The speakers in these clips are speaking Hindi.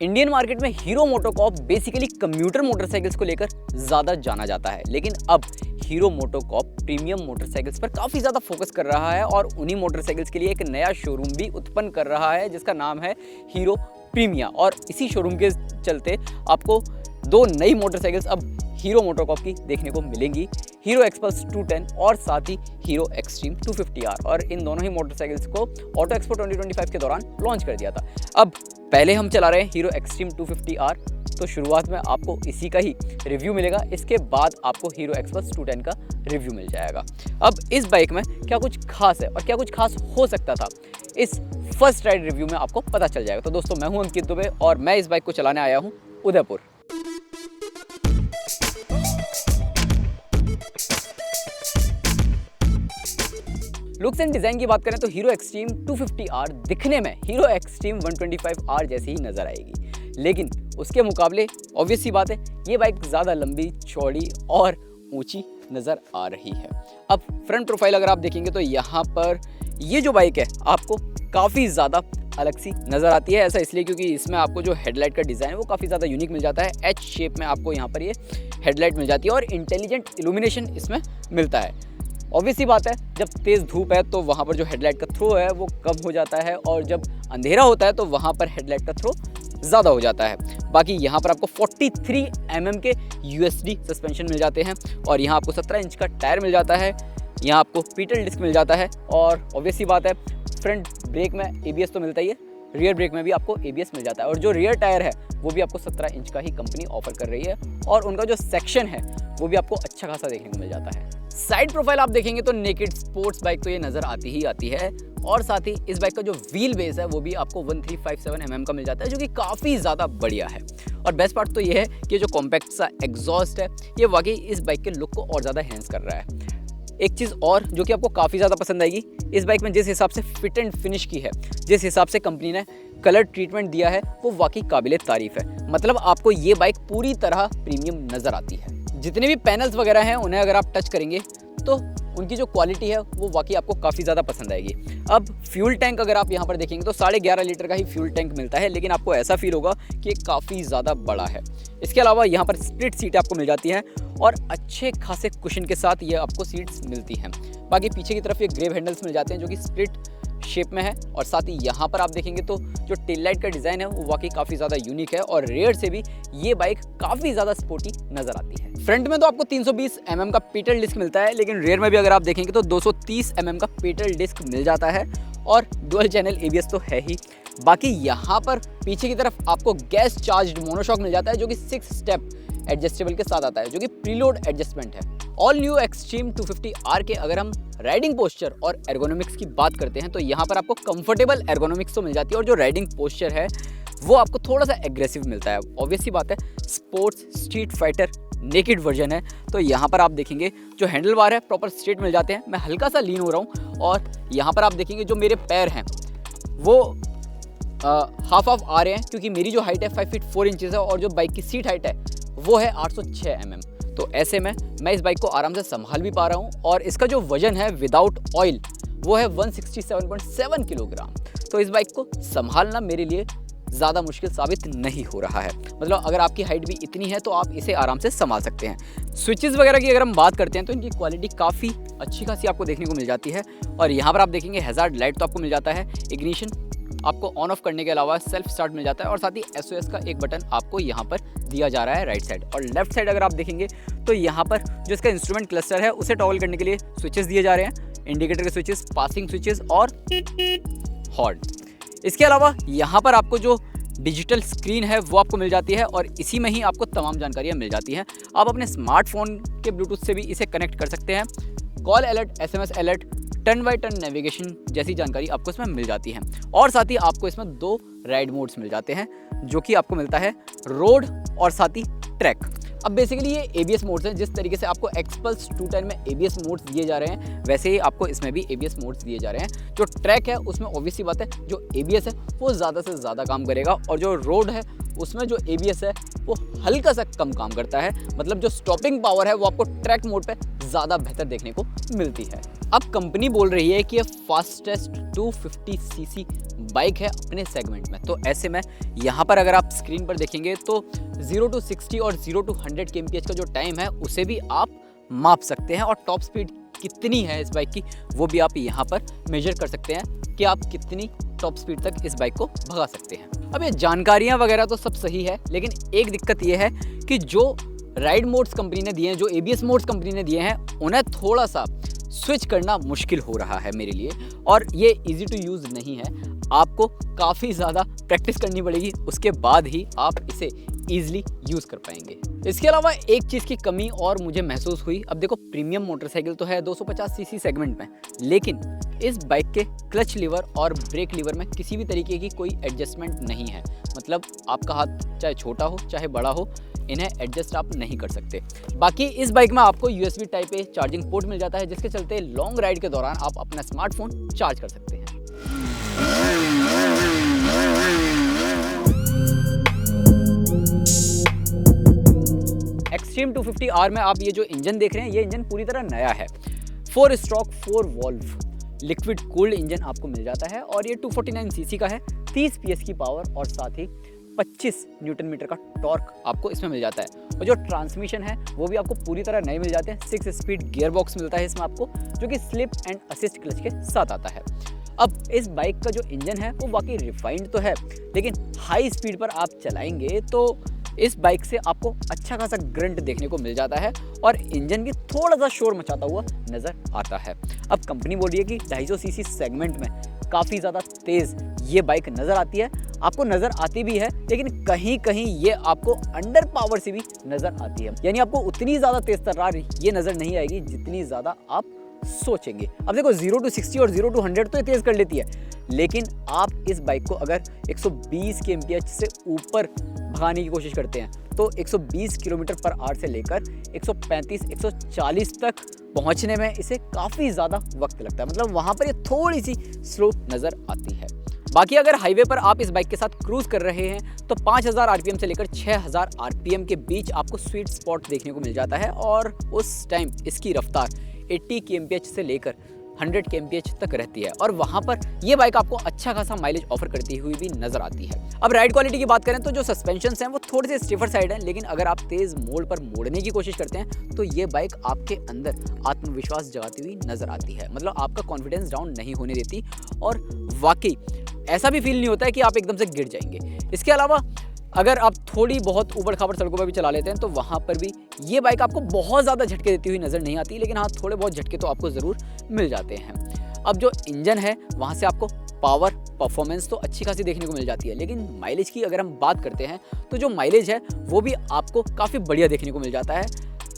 इंडियन मार्केट में Hero MotoCorp basically commuter motorcycles को लेकर ज़्यादा जाना जाता है, लेकिन अब हीरो मोटोकॉर्प प्रीमियम मोटरसाइकिल्स पर काफ़ी ज़्यादा फोकस कर रहा है और उन्हीं मोटरसाइकिल्स के लिए एक नया शोरूम भी उत्पन्न कर रहा है जिसका नाम है हीरो प्रीमिया। और इसी शोरूम के चलते आपको दो नई मोटरसाइकिल्स अब हीरो मोटोकॉर्प की देखने को मिलेंगी, हीरो एक्सपल्स 210 और साथ ही हीरो एक्सट्रीम 250R। और इन दोनों ही मोटरसाइकिल्स को ऑटो एक्सपो 2025 के दौरान लॉन्च कर दिया था। अब पहले हम चला रहे हैं हीरो एक्सट्रीम 250R, तो शुरुआत में आपको इसी का ही रिव्यू मिलेगा, इसके बाद आपको हीरो एक्सपल्स 210 का रिव्यू मिल जाएगा। अब इस बाइक में क्या कुछ खास है और क्या कुछ खास हो सकता था, इस फर्स्ट राइड रिव्यू में आपको पता चल जाएगा। तो दोस्तों, मैं हूं अंकित दुबे और मैं इस बाइक को चलाने आया हूं उदयपुर। लुक्स एंड डिज़ाइन की बात करें तो हीरो एक्सट्रीम 250R दिखने में हीरो एक्सट्रीम 125R जैसी ही नज़र आएगी, लेकिन उसके मुकाबले ऑब्वियस सी बात है ये बाइक ज़्यादा लंबी, चौड़ी और ऊंची नज़र आ रही है। अब फ्रंट प्रोफाइल अगर आप देखेंगे तो यहाँ पर ये जो बाइक है आपको काफ़ी ज़्यादा अलग सी नज़र आती है। ऐसा इसलिए क्योंकि इसमें आपको जो हेडलाइट का डिज़ाइन है वो काफ़ी ज़्यादा यूनिक मिल जाता है। एच शेप में आपको यहाँ पर ये हेडलाइट मिल जाती है और इंटेलिजेंट इल्यूमिनेशन इसमें मिलता है। ऑब्वियस सी बात है, जब तेज़ धूप है तो वहाँ पर जो हेडलाइट का थ्रो है वो कम हो जाता है और जब अंधेरा होता है तो वहाँ पर हेडलाइट का थ्रो ज़्यादा हो जाता है। बाकी यहाँ पर आपको 43 mm के USD सस्पेंशन मिल जाते हैं और यहाँ आपको 17 इंच का टायर मिल जाता है। यहाँ आपको पीटल डिस्क मिल जाता है और ऑब्वियस सी बात है, फ्रंट ब्रेक में ABS तो मिलता ही है, रियर ब्रेक में भी आपको ABS मिल जाता है। और जो रियर टायर है वो भी आपको 17 इंच का ही कंपनी ऑफर कर रही है और उनका जो सेक्शन है वो भी आपको अच्छा खासा देखने को मिल जाता है। साइड प्रोफाइल आप देखेंगे तो नेकेड स्पोर्ट्स बाइक तो ये नज़र आती ही आती है और साथ ही इस बाइक का जो व्हील बेस है वो भी आपको 1357 mm का मिल जाता है, जो कि काफ़ी ज़्यादा बढ़िया है। और बेस्ट पार्ट तो ये है कि जो कॉम्पैक्ट सा एग्जॉस्ट है ये वाकई इस बाइक के लुक को और ज़्यादा एनहांस कर रहा है। एक चीज़ और जो कि आपको काफ़ी ज़्यादा पसंद आएगी, इस बाइक में जिस हिसाब से फिट एंड फिनिश की है, जिस हिसाब से कंपनी ने कलर ट्रीटमेंट दिया है वो वाकई काबिले तारीफ़ है। मतलब आपको ये बाइक पूरी तरह प्रीमियम नज़र आती है। जितने भी पैनल्स वगैरह हैं उन्हें अगर आप टच करेंगे तो उनकी जो क्वालिटी है वो वाकई आपको काफ़ी ज़्यादा पसंद आएगी। अब फ्यूल टैंक अगर आप यहाँ पर देखेंगे तो 11.5 लीटर का ही फ्यूल टैंक मिलता है, लेकिन आपको ऐसा फील होगा कि ये काफ़ी ज़्यादा बड़ा है। इसके अलावा यहाँ पर स्प्लिट सीटें आपको मिल जाती हैं और अच्छे खासे कुशन के साथ ये आपको सीट्स मिलती हैं। बाकी पीछे की तरफ ये ग्रेव हैंडल्स मिल जाते हैं जो कि स्प्लिट शेप में है और साथ ही यहाँ पर आप देखेंगे तो जो टेल लाइट का डिज़ाइन है वो वाकई काफ़ी ज़्यादा यूनिक है और रेयर से भी ये बाइक काफ़ी ज़्यादा स्पोर्टी नज़र आती है। फ्रंट में तो आपको 320 mm का पेटल डिस्क मिलता है, लेकिन रेयर में भी अगर आप देखेंगे तो 230 mm का पेटल डिस्क मिल जाता है और डुअल चैनल ABS तो है ही। बाकी यहाँ पर पीछे की तरफ आपको गैस चार्ज्ड मोनोशॉक मिल जाता है जो कि 6 स्टेप एडजस्टेबल के साथ आता है, जो कि प्रीलोड एडजस्टमेंट है। ऑल न्यू एक्सट्रीम 250R के अगर हम राइडिंग पोस्चर और एर्गोनॉमिक्स की बात करते हैं तो यहाँ पर आपको कंफर्टेबल एर्गोनॉमिक्स तो मिल जाती है और जो राइडिंग पोस्चर है वो आपको थोड़ा सा एग्रेसिव मिलता है। ऑब्वियस सी बात है, sports street fighter naked version है तो यहाँ पर आप देखेंगे जो हैंडल बार है प्रॉपर स्ट्रेट मिल जाते हैं। मैं हल्का सा लीन हो रहा हूँ और यहाँ पर आप देखेंगे जो मेरे पैर हैं वो हाफ आ रहे हैं क्योंकि मेरी जो हाइट है 5 फीट 4 इंचेस है और जो बाइक की सीट हाइट है वो है 806 mm। तो ऐसे में मैं इस बाइक को आराम से संभाल भी पा रहा हूँ और इसका जो वजन है विदाउट ऑयल वो है 167.7 किलोग्राम। तो इस बाइक को संभालना मेरे लिए ज़्यादा मुश्किल साबित नहीं हो रहा है। मतलब अगर आपकी हाइट भी इतनी है तो आप इसे आराम से संभाल सकते हैं। स्विचेस वगैरह की अगर हम बात करते हैं तो इनकी क्वालिटी काफ़ी अच्छी खासी आपको देखने को मिल जाती है और यहाँ पर आप देखेंगे हैजार्ड लाइट तो आपको मिल जाता है, इग्निशन आपको ऑन ऑफ करने के अलावा सेल्फ स्टार्ट मिल जाता है और साथ ही SOS का एक बटन आपको यहाँ पर दिया जा रहा है राइट साइड। और लेफ्ट साइड अगर आप देखेंगे तो यहाँ पर जो इसका इंस्ट्रूमेंट क्लस्टर है उसे टॉगल करने के लिए स्विचेस दिए जा रहे हैं, इंडिकेटर के स्विचेस, पासिंग स्विचेस और हॉर्न। इसके अलावा यहाँ पर आपको जो डिजिटल स्क्रीन है वो आपको मिल जाती है और इसी में ही आपको तमाम जानकारियाँ मिल जाती हैं। आप अपने स्मार्टफोन के ब्लूटूथ से भी इसे कनेक्ट कर सकते हैं। Call alert, SMS alert, turn by turn navigation जैसी जानकारी आपको इसमें मिल जाती है और साथ ही आपको इसमें 2 राइड मोड्स मिल जाते हैं जो कि आपको मिलता है रोड और साथ ही ट्रैक। अब बेसिकली ये ABS मोड्स हैं। जिस तरीके से आपको एक्सपल्स 210 में ABS मोड्स दिए जा रहे हैं वैसे ही आपको इसमें भी ABS मोड्स दिए जा रहे हैं। जो ट्रैक है उसमें ऑब्वियस सी बात है जो ABS है वो ज़्यादा से ज़्यादा काम करेगा और जो रोड है उसमें जो ABS है वो हल्का सा कम काम करता है, मतलब जो स्टॉपिंग पावर है वो आपको ट्रैक मोड पे ज़्यादा बेहतर देखने को मिलती है। अब कंपनी बोल रही है कि ये फास्टेस्ट 250cc बाइक है अपने सेगमेंट में, तो ऐसे में यहाँ पर अगर आप स्क्रीन पर देखेंगे तो 0 to 60 और 0 to 100 kmph का जो टाइम है उसे भी आप माप सकते हैं, और टॉप स्पीड कितनी है इस बाइक की वो भी आप यहाँ पर मेजर कर सकते हैं कि आप कितनी टॉप स्पीड तक इस बाइक को भगा सकते हैं। अब ये जानकारियाँ वगैरह तो सब सही है, लेकिन एक दिक्कत ये है कि जो राइड मोड्स कंपनी ने दिए हैं, जो ABS मोड्स कंपनी ने दिए हैं, उन्हें थोड़ा सा स्विच करना मुश्किल हो रहा है मेरे लिए, और ये इजी टू यूज़ नहीं है। आपको काफ़ी ज़्यादा प्रैक्टिस करनी पड़ेगी, उसके बाद ही आप इसे ईजिली यूज़ कर पाएंगे। इसके अलावा एक चीज़ की कमी और मुझे महसूस हुई। अब देखो, प्रीमियम मोटरसाइकिल तो है 250cc सेगमेंट में, लेकिन इस बाइक के क्लच लीवर और ब्रेक लीवर में किसी भी तरीके की कोई एडजस्टमेंट नहीं है। मतलब आपका हाथ चाहे छोटा हो चाहे बड़ा हो, इन्हें एडजस्ट आप नहीं कर सकते। बाकी इस बाइक में आपको USB Type A charging port मिल जाता है, जिसके चलते लॉन्ग राइड के दौरान आप अपना स्मार्टफोन चार्ज कर सकते हैं। एक्सट्रीम 250R में आप ये जो इंजन देख रहे हैं, ये इंजन पूरी तरह नया है। 4 stroke 4 valve liquid cooled engine आपको मिल जाता है, और ये 249cc का है, 30 PS की पावर और साथ ही 25 न्यूटन मीटर का टॉर्क आपको इसमें मिल जाता है। और जो ट्रांसमिशन है वो भी आपको पूरी तरह नए मिल जाते हैं। 6 स्पीड गियर बॉक्स मिलता है इसमें आपको, जो कि स्लिप एंड असिस्ट क्लच के साथ आता है। अब इस बाइक का जो इंजन है वो वाकई रिफाइंड तो है, लेकिन हाई स्पीड पर आप चलाएंगे तो इस बाइक से आपको अच्छा खासा ग्रंट देखने को मिल जाता है, और इंजन भी थोड़ा सा शोर मचाता हुआ नज़र आता है। अब कंपनी बोल रही है कि 250cc सेगमेंट में काफ़ी ज़्यादा तेज़ ये बाइक नज़र आती है, आपको नज़र आती भी है, लेकिन कहीं कहीं ये आपको अंडर पावर से भी नज़र आती है। यानी आपको उतनी ज़्यादा तेज़ तर्रार ये नज़र नहीं आएगी जितनी ज़्यादा आप सोचेंगे। अब देखो, 0 to 60 और 0 to 100 तो ये तेज़ कर लेती है, लेकिन आप इस बाइक को अगर 120 kmph से ऊपर भगाने की कोशिश करते हैं तो 120 km/h से लेकर 135-140 तक पहुंचने में इसे काफ़ी ज़्यादा वक्त लगता है। मतलब वहाँ पर ये थोड़ी सी स्लो नज़र आती है। बाकी अगर हाईवे पर आप इस बाइक के साथ क्रूज़ कर रहे हैं तो 5000 RPM से लेकर 6000 RPM के बीच आपको स्वीट स्पॉट देखने को मिल जाता है, और उस टाइम इसकी रफ्तार 80 kmph से लेकर 100 kmph तक रहती है, और वहाँ पर ये बाइक आपको अच्छा खासा माइलेज ऑफर करती हुई भी नजर आती है। अब राइड क्वालिटी की बात करें तो जो सस्पेंशंस हैं वो थोड़े से स्टिफर साइड हैं, लेकिन अगर आप तेज़ मोड़ पर मोड़ने की कोशिश करते हैं तो ये बाइक आपके अंदर आत्मविश्वास जगाती हुई नजर आती है। मतलब आपका कॉन्फिडेंस डाउन नहीं होने देती, और वाकई ऐसा भी फील नहीं होता है कि आप एकदम से गिर जाएंगे। इसके अलावा अगर आप थोड़ी बहुत ऊबड़ खाबड़ सड़कों पर भी चला लेते हैं तो वहाँ पर भी ये बाइक आपको बहुत ज़्यादा झटके देती हुई नज़र नहीं आती, लेकिन हाँ, थोड़े बहुत झटके तो आपको ज़रूर मिल जाते हैं। अब जो इंजन है वहाँ से आपको पावर परफॉर्मेंस तो अच्छी खासी देखने को मिल जाती है, लेकिन माइलेज की अगर हम बात करते हैं तो जो माइलेज है वो भी आपको काफ़ी बढ़िया देखने को मिल जाता है।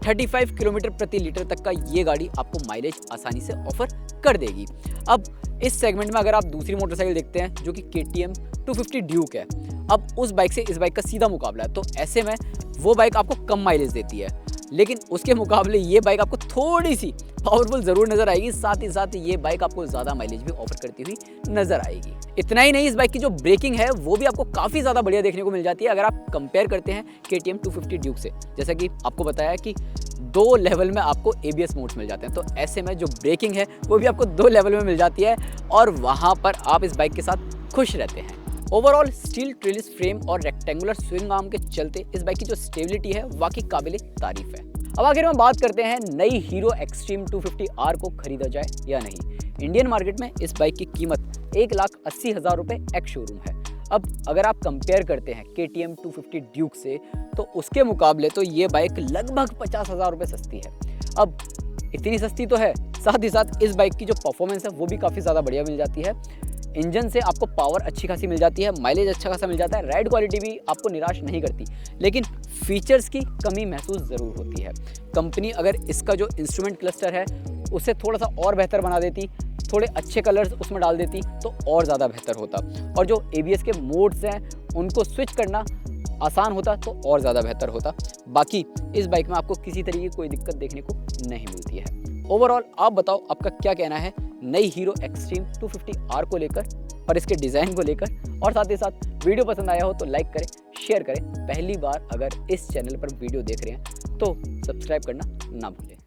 35 किलोमीटर प्रति लीटर तक का ये गाड़ी आपको माइलेज आसानी से ऑफर कर देगी। अब इस सेगमेंट में अगर आप दूसरी मोटरसाइकिल देखते हैं जो कि KTM 250 ड्यूक है, अब उस बाइक से इस बाइक का सीधा मुकाबला है, तो ऐसे में वो बाइक आपको कम माइलेज देती है, लेकिन उसके मुकाबले ये बाइक आपको थोड़ी सी पावरफुल ज़रूर नज़र आएगी। साथ ही साथ ये बाइक आपको ज़्यादा माइलेज भी ऑफर करती हुई नज़र आएगी। इतना ही नहीं, इस बाइक की जो ब्रेकिंग है वो भी आपको काफ़ी ज़्यादा बढ़िया देखने को मिल जाती है अगर आप कंपेयर करते हैं KTM 250 ड्यूक से। जैसा कि आपको बताया कि 2 लेवल में आपको ABS मोड्स मिल जाते हैं, तो ऐसे में जो ब्रेकिंग है वो भी आपको 2 लेवल में मिल जाती है, और वहाँ पर आप इस बाइक के साथ खुश रहते हैं। ओवरऑल स्टील ट्रिलिस फ्रेम और रेक्टेंगुलर स्विंग आर्म के चलते इस बाइक की जो स्टेबिलिटी है वाकई काबिले तारीफ है। अब आखिर में बात करते हैं नई हीरो एक्सट्रीम 250R को खरीदा जाए या नहीं। इंडियन मार्केट में इस बाइक की कीमत 1,80,000 रुपये एक्स शोरूम है। अब अगर आप कंपेयर करते हैं KTM 250 ड्यूक से तो उसके मुकाबले तो ये बाइक लगभग 50,000 रुपये सस्ती है। अब इतनी सस्ती तो है, साथ ही साथ इस बाइक की जो परफॉर्मेंस है वो भी काफ़ी ज़्यादा बढ़िया मिल जाती है। इंजन से आपको पावर अच्छी खासी मिल जाती है, माइलेज अच्छा खासा मिल जाता है, राइड क्वालिटी भी आपको निराश नहीं करती, लेकिन फीचर्स की कमी महसूस ज़रूर होती है। कंपनी अगर इसका जो इंस्ट्रूमेंट क्लस्टर है उसे थोड़ा सा और बेहतर बना देती, थोड़े अच्छे कलर्स उसमें डाल देती तो और ज़्यादा बेहतर होता, और जो ABS के मोड्स हैं उनको स्विच करना आसान होता तो और ज़्यादा बेहतर होता। बाकी इस बाइक में आपको किसी तरीके की कोई दिक्कत देखने को नहीं मिलती है। ओवरऑल आप बताओ, आपका क्या कहना है नई हीरो एक्सट्रीम 250R को लेकर? और इसके डिज़ाइन को लेकर। और साथ ही साथ वीडियो पसंद आया हो तो लाइक करें, शेयर करें। पहली बार अगर इस चैनल पर वीडियो देख रहे हैं तो सब्सक्राइब करना ना भूलें।